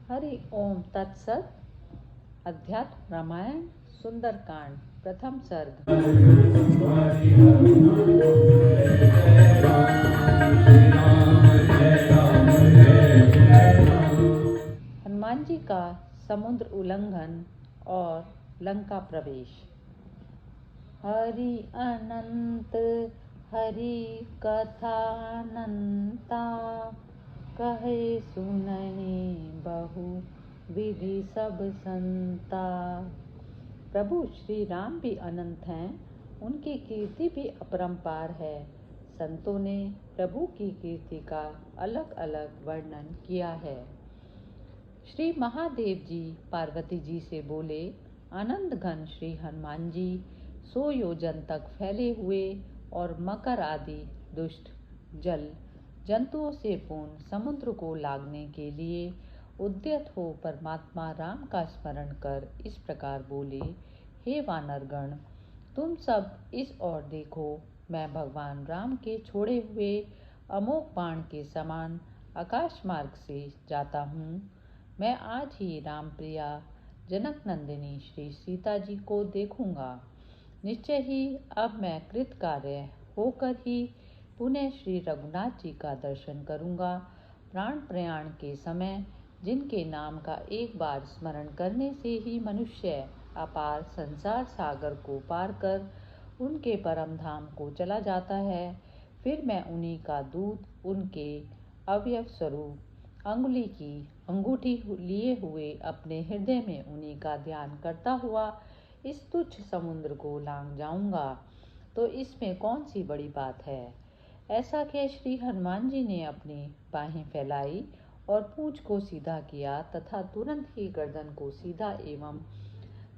हरि ओम तत्सत। अध्यात्म रामायण सुंदरकांड प्रथम सर्ग। हनुमान जी का समुद्र उल्लंघन और लंका प्रवेश। हरि अनंत हरि कथानंता, कहे सुनहि बहु विधि सब संता। प्रभु श्री राम भी अनंत हैं, उनकी कीर्ति भी अपरंपार है। संतों ने प्रभु की कीर्ति का अलग अलग वर्णन किया है। श्री महादेव जी पार्वती जी से बोले, आनंद घन श्री हनुमान जी 100 योजन तक फैले हुए और मकर आदि दुष्ट जल जंतुओं से पूर्ण समुद्र को लागने के लिए उद्यत हो परमात्मा राम का स्मरण कर इस प्रकार बोले, हे वानरगण, तुम सब इस ओर देखो। मैं भगवान राम के छोड़े हुए अमोघ बाण के समान आकाश मार्ग से जाता हूँ। मैं आज ही राम प्रिया जनक नंदिनी श्री सीता जी को देखूंगा। निश्चय ही अब मैं कृत कार्य होकर ही पुनः श्री रघुनाथ जी का दर्शन करूंगा। प्राण प्रयाण के समय जिनके नाम का एक बार स्मरण करने से ही मनुष्य अपार संसार सागर को पार कर उनके परम धाम को चला जाता है, फिर मैं उन्हीं का दूत, उनके अवयव स्वरूप अंगुली की अंगूठी लिए हुए अपने हृदय में उन्हीं का ध्यान करता हुआ इस तुच्छ समुद्र को लांघ जाऊंगा। तो इसमें कौन सी बड़ी बात है। ऐसा कह श्री हनुमान जी ने अपनी बाहें फैलाई और पूंछ को सीधा किया तथा तुरंत ही गर्दन को सीधा एवं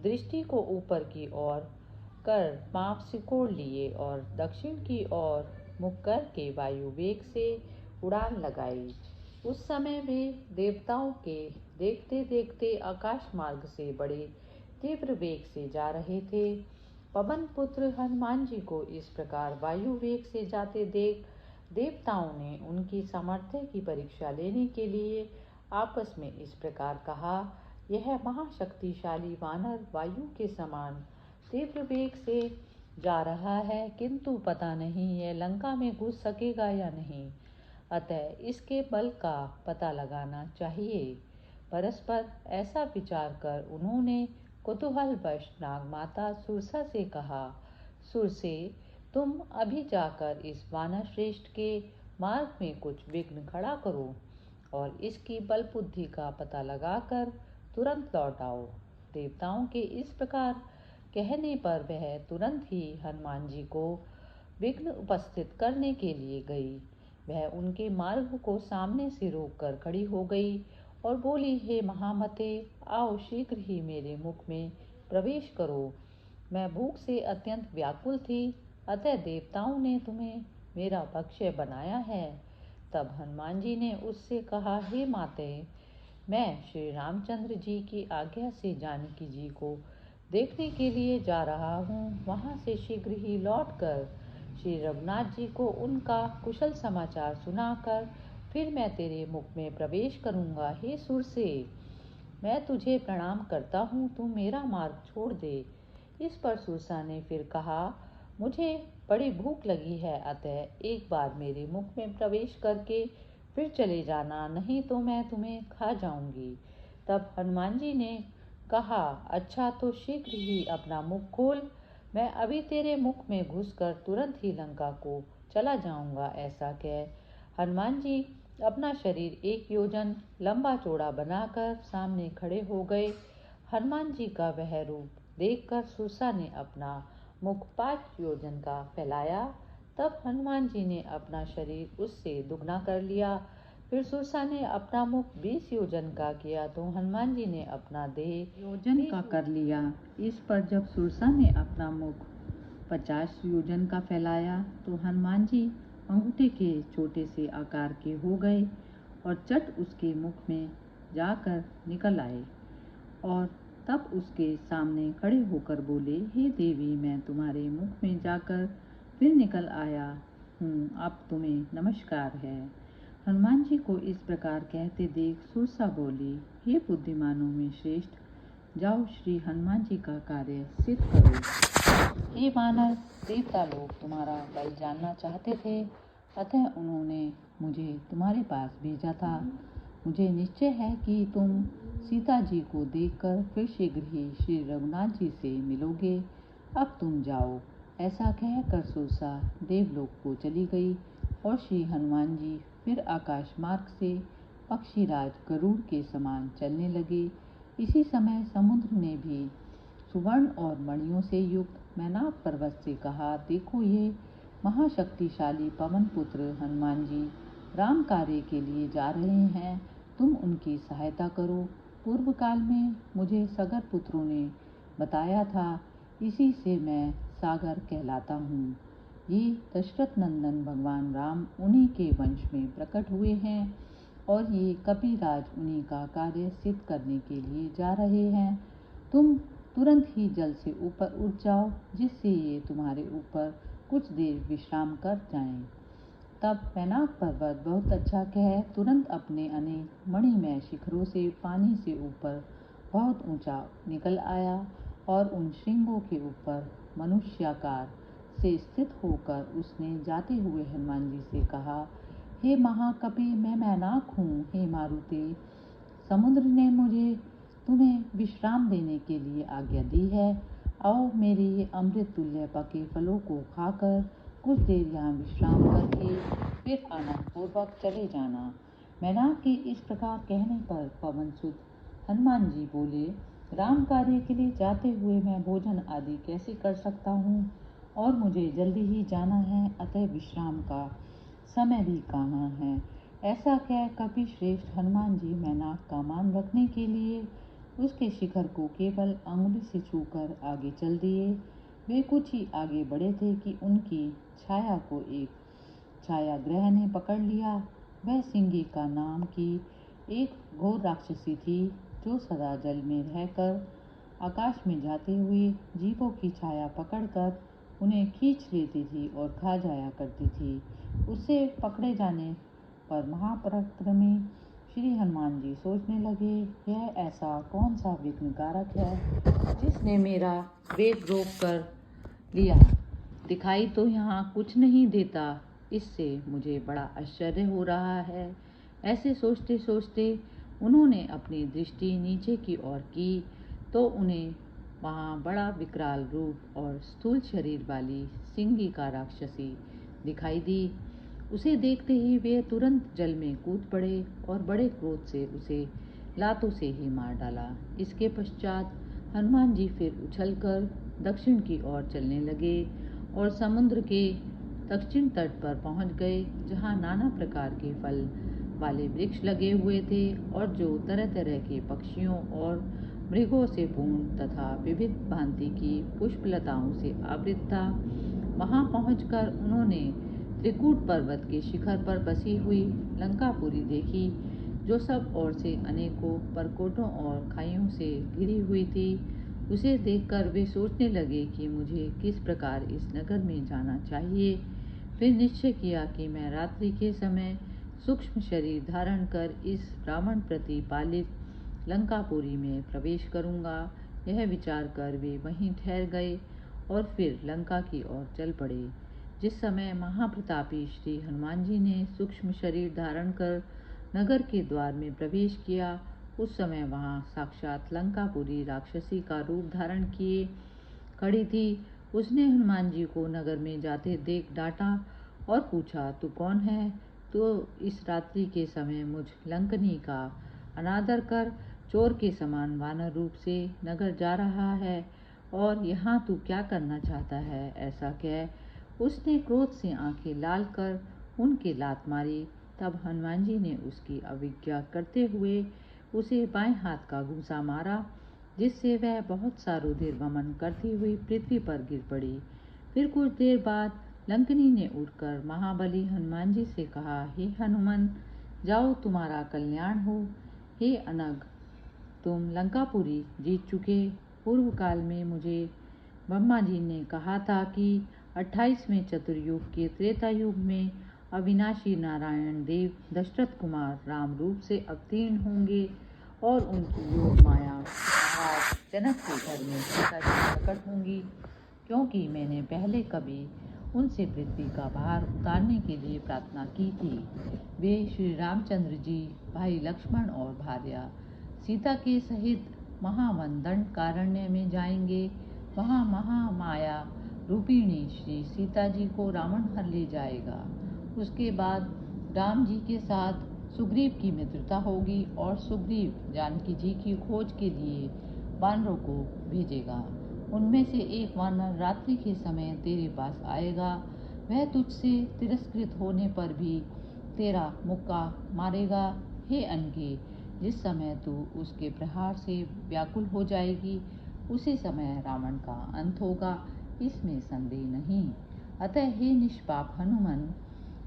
दृष्टि को ऊपर की ओर कर पांव सिकोड़ लिए और दक्षिण की ओर मुख करके वायु वेग से उड़ान लगाई। उस समय वे देवताओं के देखते देखते आकाश मार्ग से बड़े तीव्र वेग से जा रहे थे। पवन पुत्र हनुमान जी को इस प्रकार वायु वेग से जाते देख देवताओं ने उनकी सामर्थ्य की परीक्षा लेने के लिए आपस में इस प्रकार कहा, यह महाशक्तिशाली वानर वायु के समान तीव्र वेग से जा रहा है, किंतु पता नहीं यह लंका में घुस सकेगा या नहीं, अतः इसके बल का पता लगाना चाहिए। परस्पर ऐसा विचार कर उन्होंने कुतूहलवश नागमाता सुरसा से कहा, सुरसे, तुम अभी जाकर इस वानर श्रेष्ठ के मार्ग में कुछ विघ्न खड़ा करो और इसकी बल बुद्धि का पता लगाकर तुरंत लौट आओ। देवताओं के इस प्रकार कहने पर वह तुरंत ही हनुमान जी को विघ्न उपस्थित करने के लिए गई। वह उनके मार्ग को सामने से रोककर खड़ी हो गई और बोली, हे महामते, आओ शीघ्र ही मेरे मुख में प्रवेश करो। मैं भूख से अत्यंत व्याकुल थी, अतः देवताओं ने तुम्हें मेरा भक्ष्य बनाया है। तब हनुमान जी ने उससे कहा, हे माते, मैं श्री रामचंद्र जी की आज्ञा से जानकी जी को देखने के लिए जा रहा हूँ। वहाँ से शीघ्र ही लौटकर श्री रघुनाथ जी को उनका कुशल समाचार सुनाकर फिर मैं तेरे मुख में प्रवेश करूँगा। हे सुरसे, मैं तुझे प्रणाम करता हूँ, तू मेरा मार्ग छोड़ दे। इस पर सुरसा ने फिर कहा, मुझे बड़ी भूख लगी है, अतः एक बार मेरे मुख में प्रवेश करके फिर चले जाना, नहीं तो मैं तुम्हें खा जाऊंगी। तब हनुमान जी ने कहा, अच्छा तो शीघ्र ही अपना मुख खोल, मैं अभी तेरे मुख में घुसकर तुरंत ही लंका को चला जाऊंगा। ऐसा कह हनुमान जी अपना शरीर 1 योजन लंबा चौड़ा बनाकर सामने खड़े हो गए। हनुमान जी का वह रूप देखकर सुरसा ने अपना मुख 5 योजन का फैलाया। तब हनुमान जी ने अपना शरीर उससे दुगना कर लिया। फिर सुरसा ने अपना मुख 20 योजन का किया तो हनुमान जी ने अपना देह योजन का कर लिया। इस पर जब सुरसा ने अपना मुख 50 योजन का फैलाया तो हनुमान जी अंगूठे के छोटे से आकार के हो गए और चट उसके मुख में जाकर निकल आए और तब उसके सामने खड़े होकर बोले, हे देवी, मैं तुम्हारे मुख में जाकर फिर निकल आया हूँ, अब तुम्हें नमस्कार है। हनुमान जी को इस प्रकार कहते देख सुरसा बोली, हे बुद्धिमानों में श्रेष्ठ, जाओ श्री हनुमान जी का कार्य सिद्ध करो। हे वानर, देवता लोग तुम्हारा बल जानना चाहते थे, अतः उन्होंने मुझे तुम्हारे पास भेजा था। मुझे निश्चय है कि तुम सीता जी को देखकर फिर शीघ्र ही श्री रघुनाथ जी से मिलोगे। अब तुम जाओ। ऐसा कहकर सुरसा देवलोक को चली गई और श्री हनुमान जी फिर आकाश मार्ग से पक्षीराज गरुड़ के समान चलने लगे। इसी समय समुद्र ने भी सुवर्ण और मणियों से युक्त मैनाक पर्वत से कहा, देखो ये महाशक्तिशाली पवन पुत्र हनुमान जी राम कार्य के लिए जा रहे हैं, तुम उनकी सहायता करो। पूर्व काल में मुझे सगर पुत्रों ने बताया था, इसी से मैं सागर कहलाता हूँ। ये दशरथ नंदन भगवान राम उन्हीं के वंश में प्रकट हुए हैं और ये कपिराज उन्हीं का कार्य सिद्ध करने के लिए जा रहे हैं। तुम तुरंत ही जल से ऊपर उठ जाओ, जिससे ये तुम्हारे ऊपर कुछ देर विश्राम कर जाएं। तब मैनाक पर्वत बहुत अच्छा कह तुरंत अपने अनेक मणिमय शिखरों से पानी से ऊपर बहुत ऊंचा निकल आया और उन श्रृंगों के ऊपर मनुष्याकार से स्थित होकर उसने जाते हुए हनुमान जी से कहा, हे महाकपि, मैं मैनाक हूँ। हे मारुति, समुद्र ने मुझे तुम्हें विश्राम देने के लिए आज्ञा दी है। आओ मेरे ये अमृत तुल्य पके फलों को खाकर कुछ देर यहाँ विश्राम करके फिर आनंद पूर्वक चले जाना। मैनाक के इस प्रकार कहने पर पवनसुत हनुमान जी बोले, राम कार्य के लिए जाते हुए मैं भोजन आदि कैसे कर सकता हूँ, और मुझे जल्दी ही जाना है, अतः विश्राम का समय भी कहाँ है। ऐसा कह कपि श्रेष्ठ हनुमान जी मैनाक का मान रखने के लिए उसके शिखर को केवल अंगुली से छूकर आगे चल दिए। वे कुछ ही आगे बढ़े थे कि उनकी छाया को एक छायाग्रह ने पकड़ लिया। वह सिंगिका नाम की एक घोर राक्षसी थी, जो सदा जल में रहकर आकाश में जाते हुए जीवों की छाया पकड़कर उन्हें खींच लेती थी और खा जाया करती थी। उससे पकड़े जाने पर महापराक्रमी श्री हनुमान जी सोचने लगे, यह ऐसा कौन सा विघ्न कारक है जिसने मेरा वेग रोक कर लिया। दिखाई तो यहाँ कुछ नहीं देता, इससे मुझे बड़ा आश्चर्य हो रहा है। ऐसे सोचते सोचते उन्होंने अपनी दृष्टि नीचे की ओर की तो उन्हें वहाँ बड़ा विकराल रूप और स्थूल शरीर वाली सिंगिका राक्षसी दिखाई दी। उसे देखते ही वे तुरंत जल में कूद पड़े और बड़े क्रोध से उसे लातों से ही मार डाला। इसके पश्चात हनुमान जी फिर उछलकर दक्षिण की ओर चलने लगे और समुद्र के दक्षिण तट पर पहुंच गए, जहां नाना प्रकार के फल वाले वृक्ष लगे हुए थे और जो तरह तरह के पक्षियों और मृगों से पूर्ण तथा विविध भांति की पुष्पलताओं से आवृत था। वहां पहुंचकर उन्होंने त्रिकूट पर्वत के शिखर पर बसी हुई लंकापुरी देखी, जो सब ओर से अनेकों परकोटों और खाइयों से घिरी हुई थी। उसे देखकर वे सोचने लगे कि मुझे किस प्रकार इस नगर में जाना चाहिए। फिर निश्चय किया कि मैं रात्रि के समय सूक्ष्म शरीर धारण कर इस ब्राह्मण प्रतिपालित लंकापुरी में प्रवेश करूंगा। यह विचार कर वे वहीं ठहर गए और फिर लंका की ओर चल पड़े। जिस समय महाप्रतापी श्री हनुमान जी ने सूक्ष्म शरीर धारण कर नगर के द्वार में प्रवेश किया, उस समय वहां साक्षात लंकापुरी राक्षसी का रूप धारण किए खड़ी थी। उसने हनुमान जी को नगर में जाते देख डांटा और पूछा, तू कौन है? तो इस रात्रि के समय मुझ लंकनी का अनादर कर चोर के समान वानर रूप से नगर जा रहा है, और यहाँ तू क्या करना चाहता है? ऐसा कह उसने क्रोध से आंखें लाल कर उनके लात मारी। तब हनुमान जी ने उसकी अवज्ञा करते हुए उसे बाएं हाथ का घूंसा मारा, जिससे वह बहुत सा रुधिर वमन करती हुई पृथ्वी पर गिर पड़ी। फिर कुछ देर बाद लंकनी ने उठकर महाबली हनुमान जी से कहा, हे हनुमान, जाओ, तुम्हारा कल्याण हो। हे अनग, तुम लंकापुरी जीत चुके। पूर्व काल में मुझे ब्रह्मा जी ने कहा था कि 28वें चतुर्युग के त्रेता युग में अविनाशी नारायण देव दशरथ कुमार राम रूप से अवतीर्ण होंगे और उनकी योग माया महाराज जनक के घर में सीता जी प्रकट होंगी, क्योंकि मैंने पहले कभी उनसे पृथ्वी का भार उतारने के लिए प्रार्थना की थी। वे श्री रामचंद्र जी, भाई लक्ष्मण और भार्या सीता के सहित महावन दंडकारण्य में जाएंगे। वहाँ महामाया रूपिणी श्री सीता जी को रावण हर ले जाएगा। उसके बाद राम जी के साथ सुग्रीव की मित्रता होगी और सुग्रीव जानकी जी की खोज के लिए वानरों को भेजेगा। उनमें से एक वानर रात्रि के समय तेरे पास आएगा। वह तुझसे तिरस्कृत होने पर भी तेरा मुक्का मारेगा। हे अनघे, जिस समय तू उसके प्रहार से व्याकुल हो जाएगी, उसी समय रावण का अंत होगा, इसमें संदेह नहीं। अतः हे निष्पाप हनुमान,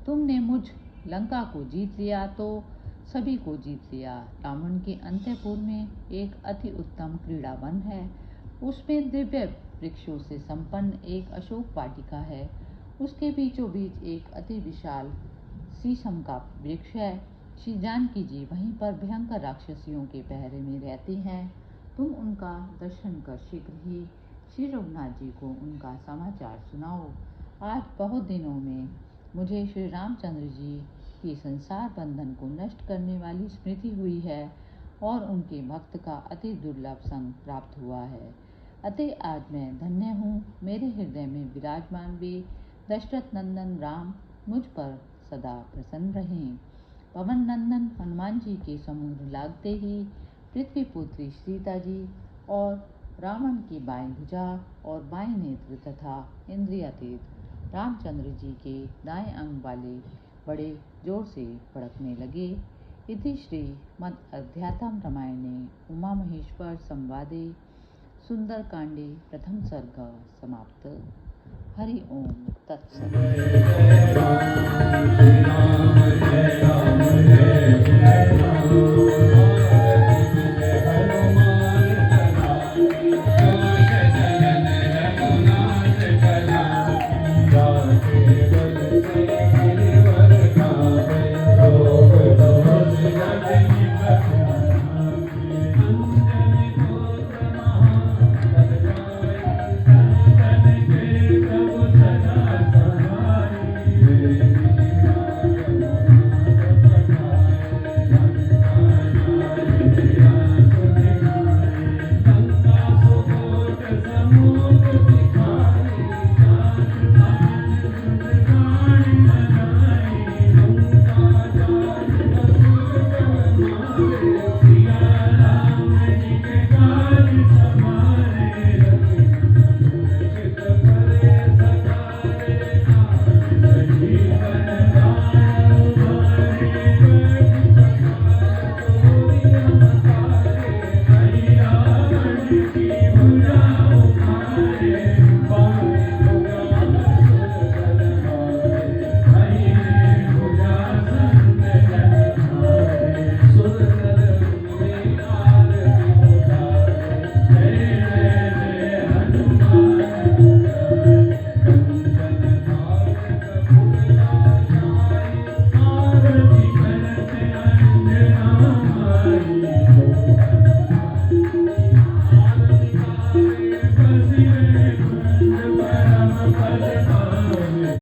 तुमने मुझ लंका को जीत लिया तो सभी को जीत लिया। रावण के अंतःपुर में एक अति उत्तम क्रीड़ा वन है। उसमें दिव्य वृक्षों से संपन्न एक अशोक वाटिका है। उसके बीचों बीच एक अति विशाल शीशम का वृक्ष है। श्री जानकी जी वहीं पर भयंकर राक्षसियों के पहरे में रहती हैं। तुम उनका दर्शन कर शीघ्र ही श्री रघुनाथ जी को उनका समाचार सुनाओ। आज बहुत दिनों में मुझे श्री रामचंद्र जी की संसार बंधन को नष्ट करने वाली स्मृति हुई है और उनके भक्त का अति दुर्लभ संग प्राप्त हुआ है। अतः आज मैं धन्य हूँ। मेरे हृदय में विराजमान वे दशरथ नंदन राम मुझ पर सदा प्रसन्न रहें। पवन नंदन हनुमान जी के समुद्र लागते ही पृथ्वी पुत्री सीता जी और रावण की बाएं भुजा और बाएं नेत्र तथा इंद्रियातीत रामचंद्र जी के दाएं अंग वाले बड़े जोर से फड़कने लगे। इति श्रीमद् अध्यात्म रामायणे उमा महेश्वर संवादे सुंदरकांडे प्रथम सर्ग समाप्त। हरि ओम तत्सत्।